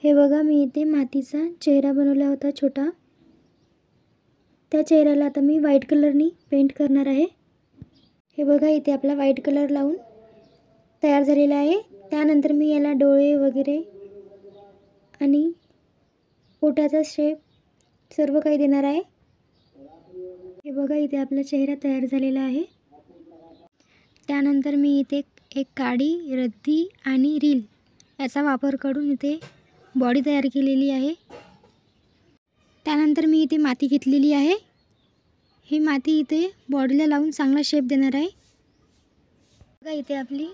हे बघा, मी इथे मातीचा चेहरा बनवला होता छोटा. त्या चेहऱ्याला आता मी व्हाईट कलरनी पेंट करणार आहे. हे बघा, इथे आपला व्हाईट कलर लावून तयार झालेला आहे. त्यानंतर मी याला डोळे वगैरे आणि ओठाचा शेप सर्व काही देणार आहे. हे बघा, इथे आपला चेहरा तयार झालेला आहे. त्यानंतर मी इथे एक काडी, रद्दी आणि रील याचा वापर करून इथे बॉडी तयार केलेली आहे. त्यानंतर मी इथे माती घेतलेली आहे. ही माती इथे बॉडीला लावून चांगला शेप देणार आहे. बघा, इथे आपली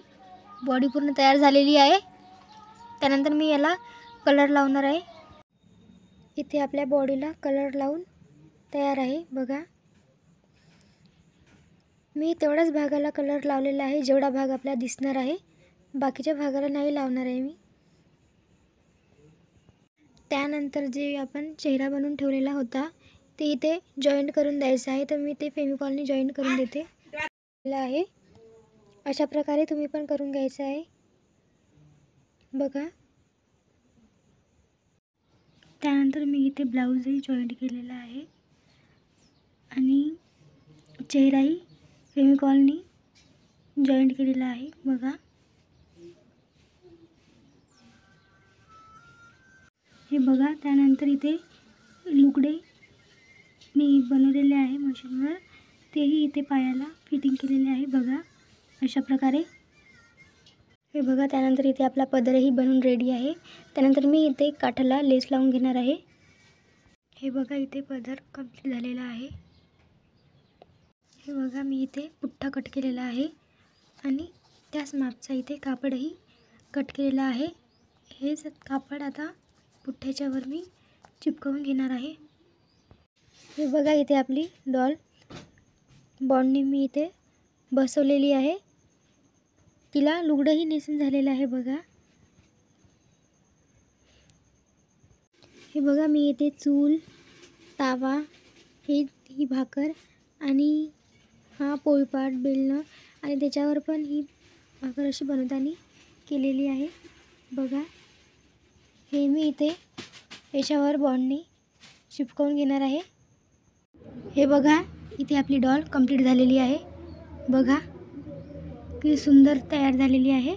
बॉडी पूर्ण तयार झालेली आहे. त्यानंतर मी याला कलर लावणार आहे. इथे आपल्या बॉडीला कलर लावून तयार आहे. बघा, मी तेवढ्याच भागाला कलर लावलेला आहे जेवढा भाग आपल्याला दिसणार आहे. बाकीच्या भागाला नाही लावणार आहे मी. त्यानंतर जे आपण चेहरा बनवून ठेवलेला होता ते इथे जॉईंट करून द्यायचं आहे. तर मी ते फेविकॉलनी जॉईंट करून देते आहे. अशा प्रकारे तुम्ही पण करून घ्यायचं आहे. बघा, त्यानंतर मी इथे ब्लाऊजही जॉईंट केलेला आहे आणि चेहराही फेविकॉलनी जॉईंट केलेला आहे. बघा, हे बघा. त्यानंतर इथे लुगडे मी बनवलेले आहे मशीनवर, तेही इथे पायाला फिटिंग केलेले आहे. बघा, अशा प्रकारे. हे बघा, त्यानंतर इथे आपला पदरही बनवून रेडी आहे. त्यानंतर मी इथे काठाला लेस लावून घेणार आहे. हे बघा, इथे पदर कंप्लीट झालेला आहे. हे बघा, मी इथे पुठ्ठा कट केलेला आहे आणि त्याच मापचा इथे कापडही कट केलेला आहे. हेच कापड आता पुठ्ठ्याच्यावर मी चिपकवून घेणार आहे. हे बघा, इथे आपली डॉल बॉडनी मी इथे बसवलेली आहे. तिला लुगडंही नेसून झालेलं आहे. बघा, हे बघा, मी इथे चूल, तावा, ही भाकर आणि हा पोळपाट बेलणं आणि त्याच्यावर पण ही भाकर अशी बनवताना केलेली आहे. बघा, हे मी इथे याच्यावर बॉडनी चिपकवून घेणार आहे. हे बघा, इथे आपली डॉल कंप्लीट झालेली आहे. बघा, किती सुंदर तयार झालेली आहे.